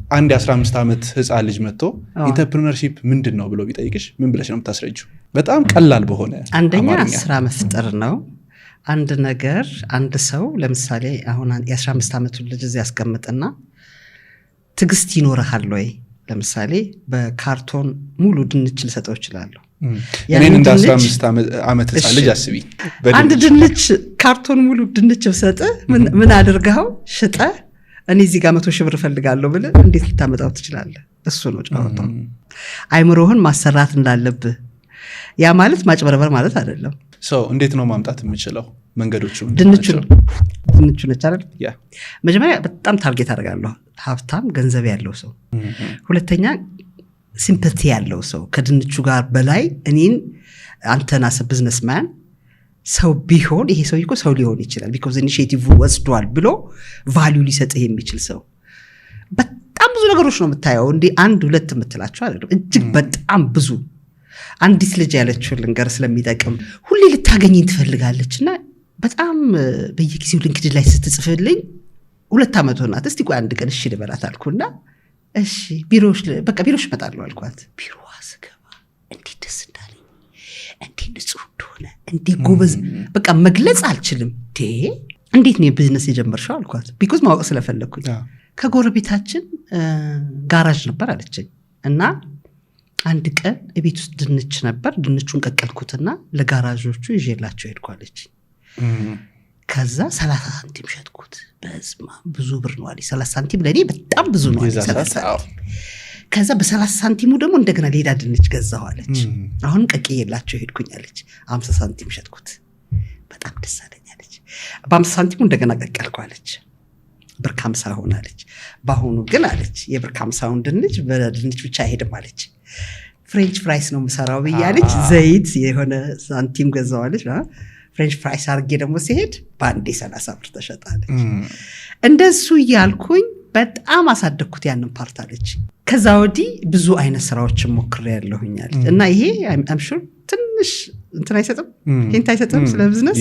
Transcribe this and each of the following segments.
አንድ 15 ዓመት ህፃን ልጅ መጥቶ ኢንተርፕረነርሺፕ ምንድነው ብሎ ቢጠይቅሽ ምን ብለሽ ነው የምታስረጂው? በጣም ቀላል በሆነ አንደኛ ስራ መፍጠር ነው። አንድ ነገር አንድ ሰው ለምሳሌ አሁን የ15 ዓመቱ ልጅ እዚህ ያስቀምጥና ትግስት ይኖርሃል ወይ? ለምሳሌ በካርቶን ሙሉ ድንች ልሰጠው ይችላልው። እኔን እንደ 15 ዓመት ህፃን ልጅ አስቢ። አንድ ድንች ካርቶን ሙሉ ድንች ብሰጥ ምን አድርገው ሽጠ እኔ እዚህ ጋር 100 ሺህ ብር ፈልጋለሁ ብለ እንዴት ልታመጣው ትችላለህ? እሱ ነው ጫወታው። አይምሮህን ማሰራት እንዳለብህ። ያ ማለት ማጭበርበር ማለት አይደለም። እንዴት ነው ማምጣት የምችለው? መንገዶቹ ድንቹ ነች አይደል? መጀመሪያ በጣም ታርጌት አደርጋለሁ ሀብታም ገንዘብ ያለው ሰው። ሁለተኛ ሲምፓቲ ያለው ሰው ከድንቹ ጋር በላይ እኔን አንተና ቢዝነስማን ሰው ቢሆን ይሄ ሰው ሰው ሊሆን ይችላል ቢኮዝ ኢኒሺዬቲቭ ወስዷል ብሎ ቫልዩ ሊሰጥህ የሚችል ሰው። በጣም ብዙ ነገሮች ነው የምታየው እንዴ አንድ ሁለት የምትላቸው አይደለም፣ እጅግ በጣም ብዙ። አንዲት ልጅ ያለችው ልንገር ስለሚጠቅም ሁሌ ልታገኘኝ ትፈልጋለችና በጣም በየጊዜው ሊንክድኢን ላይ ስትጽፍልኝ 2 ዓመት ሆናት። እስቲ ቆይ አንድ ቀን እሺ ልበላት አልኩና እሺ ቢሮሽ እመጣለሁ አልኳት። ቢሮዋ ስገባ እንዴት ደስ እንዳለኝ እንዴት ንጹህ እንደሆነ እንዴት ጎበዝ በቃ መግለጽ አልችልም። እንዴት ነው ቢዝነስ የጀመርሽው አልኳት ቢኮዝ ማወቅ ስለፈለኩኝ። ከጎረቤታችን ጋራጅ ነበር አለችኝ እና አንድ ቀን ቤት ውስጥ ድንች ነበር፣ ድንቹን ቀቀልኩትና ለጋራዦቹ ይዤላቸው ሄድኳለች። ከዛ 30 ሳንቲም ሸጥኩት። በስማ ብዙ ብር ነው አለች። 30 ሳንቲም ለኔ በጣም ብዙ ነው አለች። ከዛ በ30 ሳንቲሙ ደግሞ እንደገና ሌላ ድንች ገዛሁ አለች። አሁን ቀቅዬላቸው ሄድኩኝ አለች። 50 ሳንቲም ሸጥኩት። በጣም ደስ አለኝ አለች። በ50 ሳንቲሙ እንደገና ቀቀልኩ አለች። ብር 50 ሆነ አለች። በአሁኑ ግን አለች የብር 50ውን ድንች በድንች ብቻ አይሄድም አለች። ፍሬንች ፍራይስ ነው የምሰራው ብያለች። ዘይት የሆነ ሳንቲም ገዛው አለች። ፍሬንች ፍራይስ አርጌ ደግሞ ሲሄድ በአንዴ 30 ብር ተሸጣለች። እንደሱ እያልኩኝ በጣም አሳደግኩት ያንን ፓርት አለች። ከዛ ወዲህ ብዙ አይነት ስራዎችን ሞክሬያለሁኝ አለች። እና ይሄ አም ሹር ትንሽ እንትን አይሰጥም ሂንት አይሰጥም ስለ ቢዝነስ።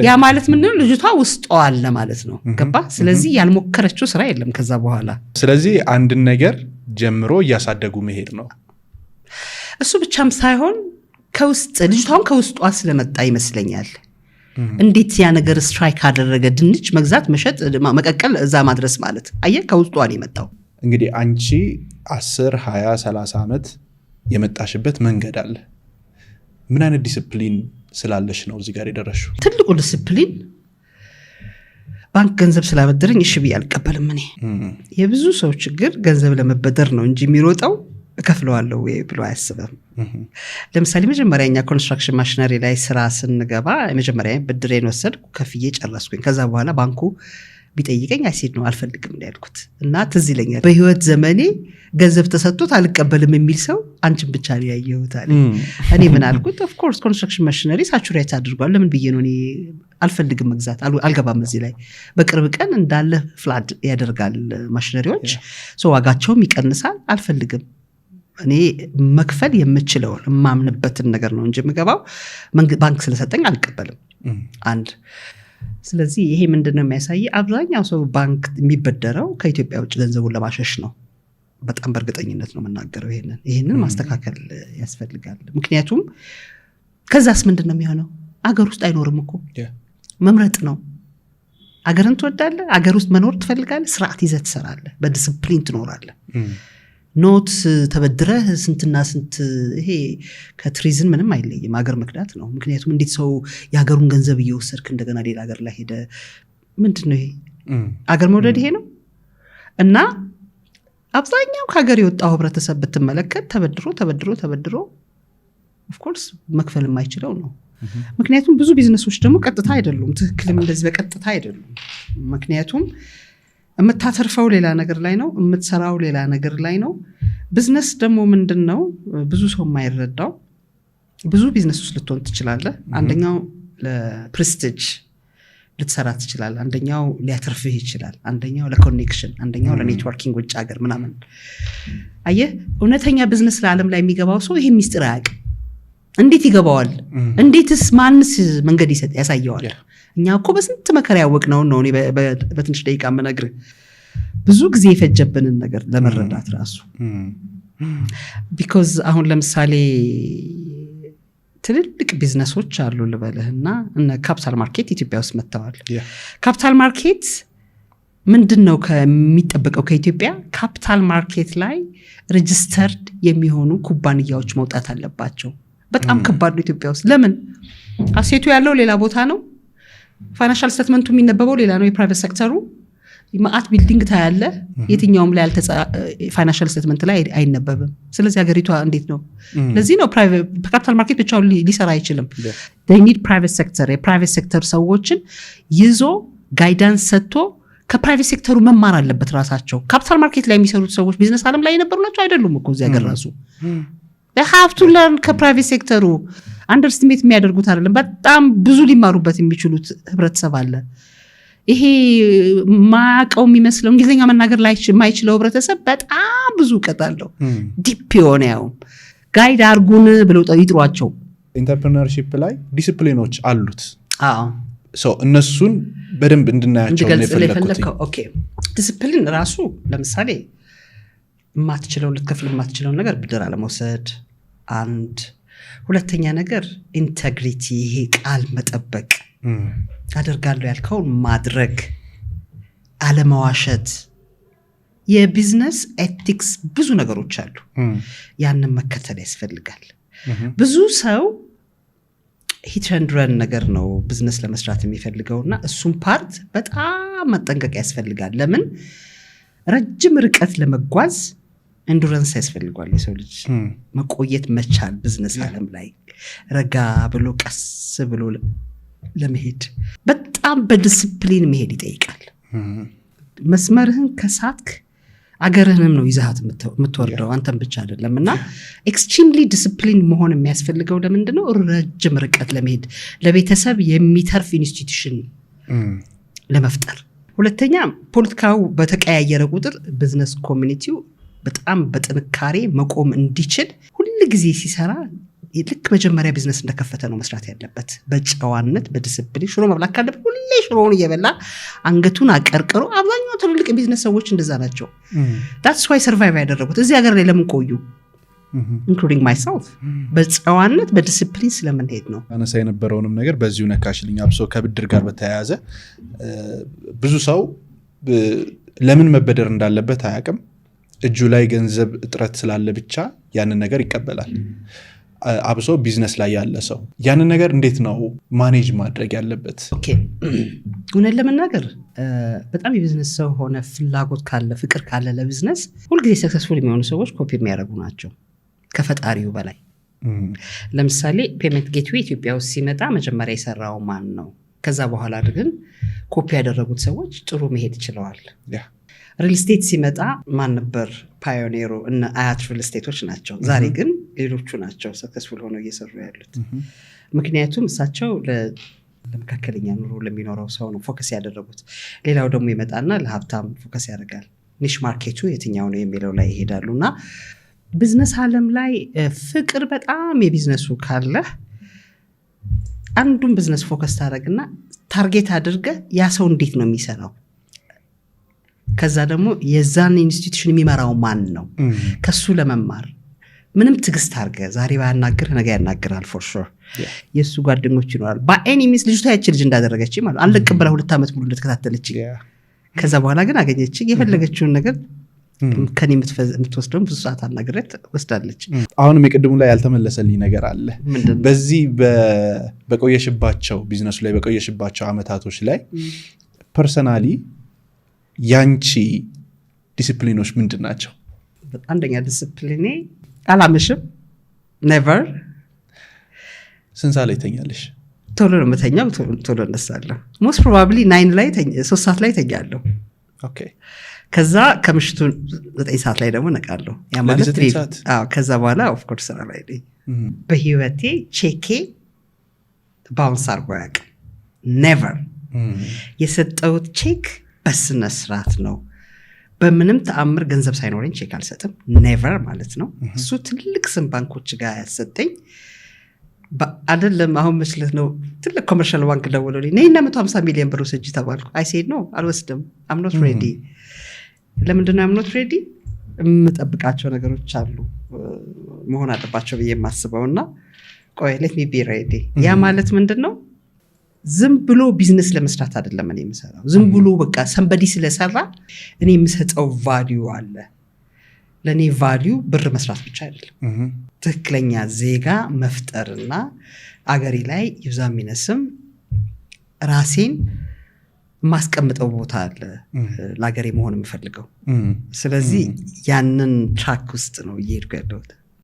ያ ማለት ምንድነው ልጅቷ ውስጥ አለ ማለት ነው። ገባ? ስለዚህ ያልሞከረችው ስራ የለም ከዛ በኋላ። ስለዚህ አንድ ነገር ጀምሮ እያሳደጉ መሄድ ነው። እሱ ብቻም ሳይሆን ከውስጥ ልጅቷን ከውስጧ ስለመጣ ይመስለኛል። እንዴት ያ ነገር ስትራይክ አደረገ? ድንች መግዛት፣ መሸጥ፣ መቀቀል እዛ ማድረስ ማለት አየህ ከውስጧ ነው የመጣው። እንግዲህ አንቺ 10 20 30 ዓመት የመጣሽበት መንገድ አለ። ምን አይነት ዲሲፕሊን ስላለሽ ነው እዚህ ጋር የደረስሽው? ትልቁ ዲሲፕሊን ባንክ ገንዘብ ስላበደረኝ እሺ ብዬ አልቀበልም። እኔ የብዙ ሰው ችግር ገንዘብ ለመበደር ነው እንጂ የሚሮጠው እከፍለዋለሁ ወይ ብሎ አያስብም። ለምሳሌ መጀመሪያኛ ኮንስትራክሽን ማሽነሪ ላይ ስራ ስንገባ መጀመሪያ ብድሬን ወሰድኩ፣ ከፍዬ ጨረስኩኝ። ከዛ በኋላ ባንኩ ቢጠይቀኝ አይሲድ ነው አልፈልግም ነው ያልኩት። እና ትዝ ይለኛል በህይወት ዘመኔ ገንዘብ ተሰጥቶት አልቀበልም የሚል ሰው አንቺን ብቻ ነው ያየሁት አለ። እኔ ምን አልኩት? ኦፍ ኮርስ ኮንስትራክሽን ማሽነሪ ሳቹሬት አድርጓል፣ ለምን ብዬ ነው እኔ አልፈልግም መግዛት፣ አልገባም እዚህ ላይ። በቅርብ ቀን እንዳለ ፍላድ ያደርጋል ማሽነሪዎች፣ ዋጋቸውም ይቀንሳል፣ አልፈልግም። እኔ መክፈል የምችለውን የማምንበትን ነገር ነው እንጂ የምገባው ባንክ ስለሰጠኝ አልቀበልም። አንድ ስለዚህ ይሄ ምንድነው የሚያሳይ? አብዛኛው ሰው ባንክ የሚበደረው ከኢትዮጵያ ውጭ ገንዘቡን ለማሸሽ ነው። በጣም በእርግጠኝነት ነው የምናገረው። ይሄንን ማስተካከል ያስፈልጋል። ምክንያቱም ከዛስ ምንድነው የሚሆነው? አገር ውስጥ አይኖርም እኮ መምረጥ ነው። አገርን ትወዳለህ፣ አገር ውስጥ መኖር ትፈልጋለህ፣ ስርዓት ይዘህ ትሰራለህ፣ በዲሲፕሊን ትኖራለህ። ኖት ተበድረህ ስንትና ስንት ይሄ ከትሪዝን ምንም አይለይም። አገር መክዳት ነው። ምክንያቱም እንዴት ሰው የሀገሩን ገንዘብ እየወሰድክ እንደገና ሌላ ሀገር ላይ ሄደ ምንድነው ይሄ? አገር መውደድ ይሄ ነው። እና አብዛኛው ከሀገር የወጣው ህብረተሰብ ብትመለከት ተበድሮ ኦፍኮርስ መክፈል የማይችለው ነው። ምክንያቱም ብዙ ቢዝነሶች ደግሞ ቀጥታ አይደሉም፣ ትክክልም እንደዚህ በቀጥታ አይደሉም። ምክንያቱም የምታተርፈው ሌላ ነገር ላይ ነው፣ የምትሰራው ሌላ ነገር ላይ ነው። ቢዝነስ ደግሞ ምንድነው ብዙ ሰው የማይረዳው፣ ብዙ ቢዝነስ ውስጥ ልትሆን ትችላለህ። አንደኛው ለፕሬስቲጅ ልትሰራ ትችላለህ፣ አንደኛው ሊያተርፍህ ይችላል፣ አንደኛው ለኮኔክሽን፣ አንደኛው ለኔትወርኪንግ ውጭ ሀገር ምናምን። አየህ እውነተኛ ቢዝነስ ለዓለም ላይ የሚገባው ሰው ይሄ ሚስጥር አያውቅም። እንዴት ይገባዋል? እንዴትስ ማንስ መንገድ ያሳየዋል? እኛ እኮ በስንት መከራ ያወቅነው ነው። እኔ በትንሽ ደቂቃ የምነግርህ ብዙ ጊዜ የፈጀብንን ነገር ለመረዳት ራሱ ቢኮዝ አሁን ለምሳሌ ትልልቅ ቢዝነሶች አሉ ልበልህና እነ ካፒታል ማርኬት ኢትዮጵያ ውስጥ መጥተዋል። ካፒታል ማርኬት ምንድነው ከሚጠበቀው ከኢትዮጵያ? ካፒታል ማርኬት ላይ ሬጂስተርድ የሚሆኑ ኩባንያዎች መውጣት አለባቸው። በጣም ከባድ ነው ኢትዮጵያ ውስጥ። ለምን? አሴቱ ያለው ሌላ ቦታ ነው፣ ፋይናንሻል ስቴትመንቱ የሚነበበው ሌላ ነው። የፕራይቬት ሴክተሩ ማአት ቢልዲንግ ታያለ፣ የትኛውም ላይ ፋይናንሻል ስቴትመንት ላይ አይነበብም። ስለዚህ ሀገሪቷ እንዴት ነው? ለዚህ ነው ካፒታል ማርኬት ብቻውን ሊሰራ አይችልም። ኒድ ፕራይቬት ሴክተር፣ የፕራይቬት ሴክተር ሰዎችን ይዞ ጋይዳንስ ሰጥቶ ከፕራይቬት ሴክተሩ መማር አለበት ራሳቸው። ካፒታል ማርኬት ላይ የሚሰሩት ሰዎች ቢዝነስ ዓለም ላይ የነበሩ ናቸው አይደሉም እኮ እዚህ ሀገር ራሱ they have to learn ከፕራይቬት ሴክተሩ አንደርስቲሜት የሚያደርጉት አይደለም። በጣም ብዙ ሊማሩበት የሚችሉት ህብረተሰብ አለ። ይሄ ማቀው የሚመስለው እንግሊዝኛ መናገር ላይ የማይችለው ህብረተሰብ በጣም ብዙ እውቀት አለው። ዲፕ የሆነ ያው ጋይድ አርጉን ብለው ይጥሯቸው። ኢንተርፕረነርሺፕ ላይ ዲሲፕሊኖች አሉት። አዎ ሶ እነሱን በደንብ እንድናያቸው ነው የፈለኩት። ኦኬ ዲሲፕሊን ራሱ ለምሳሌ ማትችለው ልትከፍል ማትችለው ነገር ብድር አለመውሰድ አንድ። ሁለተኛ ነገር ኢንቴግሪቲ፣ ይሄ ቃል መጠበቅ፣ አደርጋለሁ ያልከውን ማድረግ፣ አለመዋሸት። የቢዝነስ ኤቲክስ ብዙ ነገሮች አሉ። ያንን መከተል ያስፈልጋል። ብዙ ሰው ሂት ኤንድ ረን ነገር ነው ቢዝነስ ለመስራት የሚፈልገውና እሱም ፓርት በጣም መጠንቀቅ ያስፈልጋል። ለምን? ረጅም ርቀት ለመጓዝ ኤንዱራንስ ያስፈልጋል። የሰው ልጅ መቆየት መቻል ቢዝነስ ዓለም ላይ ረጋ ብሎ ቀስ ብሎ ለመሄድ በጣም በዲሲፕሊን መሄድ ይጠይቃል። መስመርህን ከሳትክ አገርህንም ነው ይዛሃት የምትወርደው አንተም ብቻ አይደለም። እና ኤክስትሪምሊ ዲሲፕሊን መሆን የሚያስፈልገው ለምንድነው? ረጅም ርቀት ለመሄድ ለቤተሰብ የሚተርፍ ኢንስቲትዩሽን ለመፍጠር። ሁለተኛ ፖለቲካው በተቀያየረ ቁጥር ቢዝነስ ኮሚኒቲው በጣም በጥንካሬ መቆም እንዲችል ሁሉ ጊዜ ሲሰራ ልክ መጀመሪያ ቢዝነስ እንደከፈተ ነው መስራት ያለበት። በጨዋነት በዲሲፕሊን ሽሮ መብላት ካለበት ሁሌ ሽሮውን እየበላ አንገቱን አቀርቅሮ። አብዛኛው ትልልቅ ቢዝነስ ሰዎች እንደዛ ናቸው። that's why survive ያደረጉት እዚህ ሀገር ላይ ለምን ቆዩ? including myself በጨዋነት በዲሲፕሊን ስለምንሄድ ነው። አነሳ የነበረውንም ነገር በዚሁ ነካሽልኝ። አብሶ ከብድር ጋር በተያያዘ ብዙ ሰው ለምን መበደር እንዳለበት አያውቅም። እጁ ላይ ገንዘብ እጥረት ስላለ ብቻ ያንን ነገር ይቀበላል። አብሶ ቢዝነስ ላይ ያለ ሰው ያንን ነገር እንዴት ነው ማኔጅ ማድረግ ያለበት? ኦኬ እውነት ለመናገር በጣም የቢዝነስ ሰው ሆነ ፍላጎት ካለ ፍቅር ካለ ለቢዝነስ ሁልጊዜ ሰክሰስፉል የሚሆኑ ሰዎች ኮፒ የሚያደርጉ ናቸው ከፈጣሪው በላይ። ለምሳሌ ፔመንት ጌትዌይ ኢትዮጵያ ውስጥ ሲመጣ መጀመሪያ የሰራው ማን ነው? ከዛ በኋላ ግን ኮፒ ያደረጉት ሰዎች ጥሩ መሄድ ይችላል። ሪል ስቴት ሲመጣ ማን ነበር ፓዮኒሩ? እነ አያት ሪል ስቴቶች ናቸው። ዛሬ ግን ሌሎቹ ናቸው ሰክሰስፉል ሆነው እየሰሩ ያሉት። ምክንያቱም እሳቸው ለመካከለኛ ኑሮ ለሚኖረው ሰው ነው ፎከስ ያደረጉት። ሌላው ደግሞ ይመጣና ለሀብታም ፎከስ ያደርጋል። ኒሽ ማርኬቱ የትኛው ነው የሚለው ላይ ይሄዳሉና ቢዝነስ ዓለም ላይ ፍቅር በጣም የቢዝነሱ ካለ አንዱን ቢዝነስ ፎከስ ታደርግና ታርጌት አድርገ ያ ሰው እንዴት ነው የሚሰራው፣ ከዛ ደግሞ የዛን ኢንስቲትዩሽን የሚመራው ማን ነው ከሱ ለመማር ምንም ትግስት አድርገ ዛሬ ባያናግርህ ነገ ያናግራል። ፎር ሹር የሱ ጓደኞች ይኖራል። በአይኒ ሚስ ልጅቷ ያቺ ልጅ እንዳደረገች ማለት አለቅም ብላ 2 ዓመት ሙሉ እንደተከታተለች ከዛ በኋላ ግን አገኘች የፈለገችውን ነገር ከኔ የምትወስደው ብዙ ሰዓት አናግረት ወስዳለች። አሁንም የቅድሙ ላይ ያልተመለሰልኝ ነገር አለ። በዚህ በቆየሽባቸው ቢዝነሱ ላይ በቆየሽባቸው አመታቶች ላይ ፐርሰናሊ ያንቺ ዲሲፕሊኖች ምንድን ናቸው? አንደኛ ዲሲፕሊኔ አላመሽም። ኔቨር። ስንት ሰዓት ላይ ተኛለሽ? ቶሎ ነው የምተኛው፣ ቶሎ እነሳለሁ። ሞስት ፕሮባብሊ 9 ላይ 3 ሰዓት ላይ ተኛለሁ። ኦኬ። ከዛ ከምሽቱ 9 ሰዓት ላይ ደግሞ ነቃለሁ። ያ ማለት አዎ። ከዛ በኋላ ኦፍ ኮርስ ስራ ላይ ነኝ። በህይወቴ ቼኬ ባውንስ አርጎ አያውቅም። ኔቨር። የሰጠሁት ቼክ በስነ ስርዓት ነው። በምንም ተአምር ገንዘብ ሳይኖረኝ ቼክ አልሰጥም። ኔቨር ማለት ነው። እሱ ትልቅ ስም ባንኮች ጋር ያሰጠኝ አይደለም። አሁን መስለት ነው ትልቅ ኮመርሻል ባንክ ደውሎልኝ ነይና 150 ሚሊዮን ብር ወስጂ ተባልኩ። አይ ሴድ ኖ አልወስድም። አም ኖት ሬዲ። ለምንድነው I'm not ready? የምጠብቃቸው ነገሮች አሉ መሆን አለባቸው ብዬ የማስበውና ቆይ let me be ready። ያ ማለት ምንድነው? ዝም ብሎ ቢዝነስ ለመስራት አይደለም እኔ የምሰራው። ዝም ብሎ በቃ somebody ስለሰራ እኔ የምሰጠው ቫልዩ አለ። ለኔ ቫልዩ ብር መስራት ብቻ አይደለም። ትክክለኛ ዜጋ መፍጠርና አገሬ ላይ ይብዛም ይነስም ራሴን ማስቀምጠው ቦታ አለ ለአገሬ መሆን የምፈልገው። ስለዚህ ያንን ትራክ ውስጥ ነው እየሄድኩ ያለሁት።